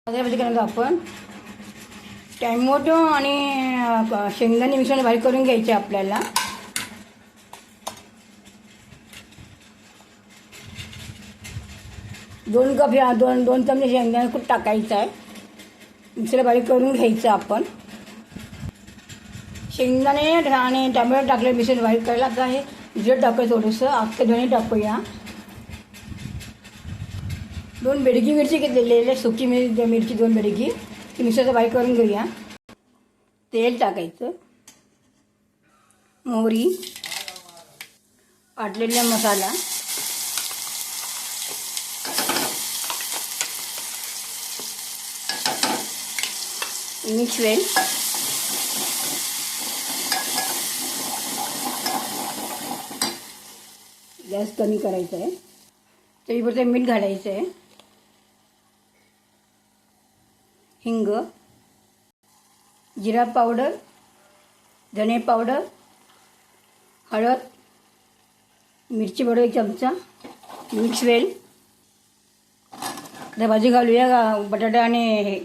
त्यामध्ये काय आपण टॅमॅटो आणि शेंगदाणे मिश्रण बारीक करून घ्यायचे आपल्याला. दोन कप या दोन चमचे शेंगदाणे कूट टाकायचं आहे. मिक्सरला बारीक करून घ्यायचं आपण. शेंगदाणे आणि टॅमॅटो टाकले मिश्रण बारीक करायला. आता हे जिरं टाकायचं थोडंसं. अख्खे धणे टाकूया. 2 बेडगी मिरची घेतलेली आहे. सुकी मिरची 2 बेडगी ती मिक्सरला बारीक करून घेऊया. तेल टाकायचं. मोहरी, वाटलेला मसाला, मिक्स वेल, गॅस कमी करायचा आहे. चवीपुरतं मीठ घालायचं आहे. हिंग, जिरा पावडर, धणे पावडर, हळद, मिरची पावडर 1 चमचा, मिक्स वेल. आता भाजी घालूया. बटाटा आणि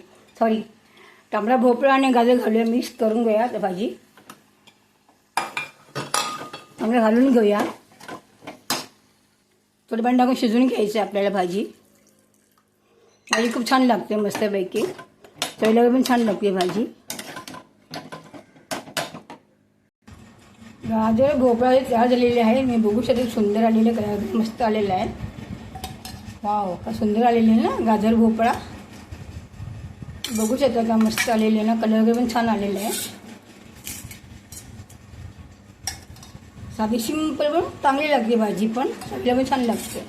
तांबडा भोपळा आणि गाजर घालूया. मिक्स करून घेऊया. आता भाजी चांगलं घालून घेऊया. थोडं पाणी टाकून शिजवून घ्यायचं आहे आपल्याला. भाजी खूप छान लागते. मस्तपैकी चवीला पण छान लागते भाजी. गाजर भोपळा तयार झालेले आहे. मी बघू शकते. सुंदर आलेले, मस्त आलेलं आहे. वाव, का सुंदर आलेले आहे ना गाजर भोपळा. बघू शकता का मस्त आलेले आहे ना. कलर वगैरे पण छान आलेला आहे. साधी सिंपल पण चांगली लागते भाजी. पण चवीला पण छान लागते.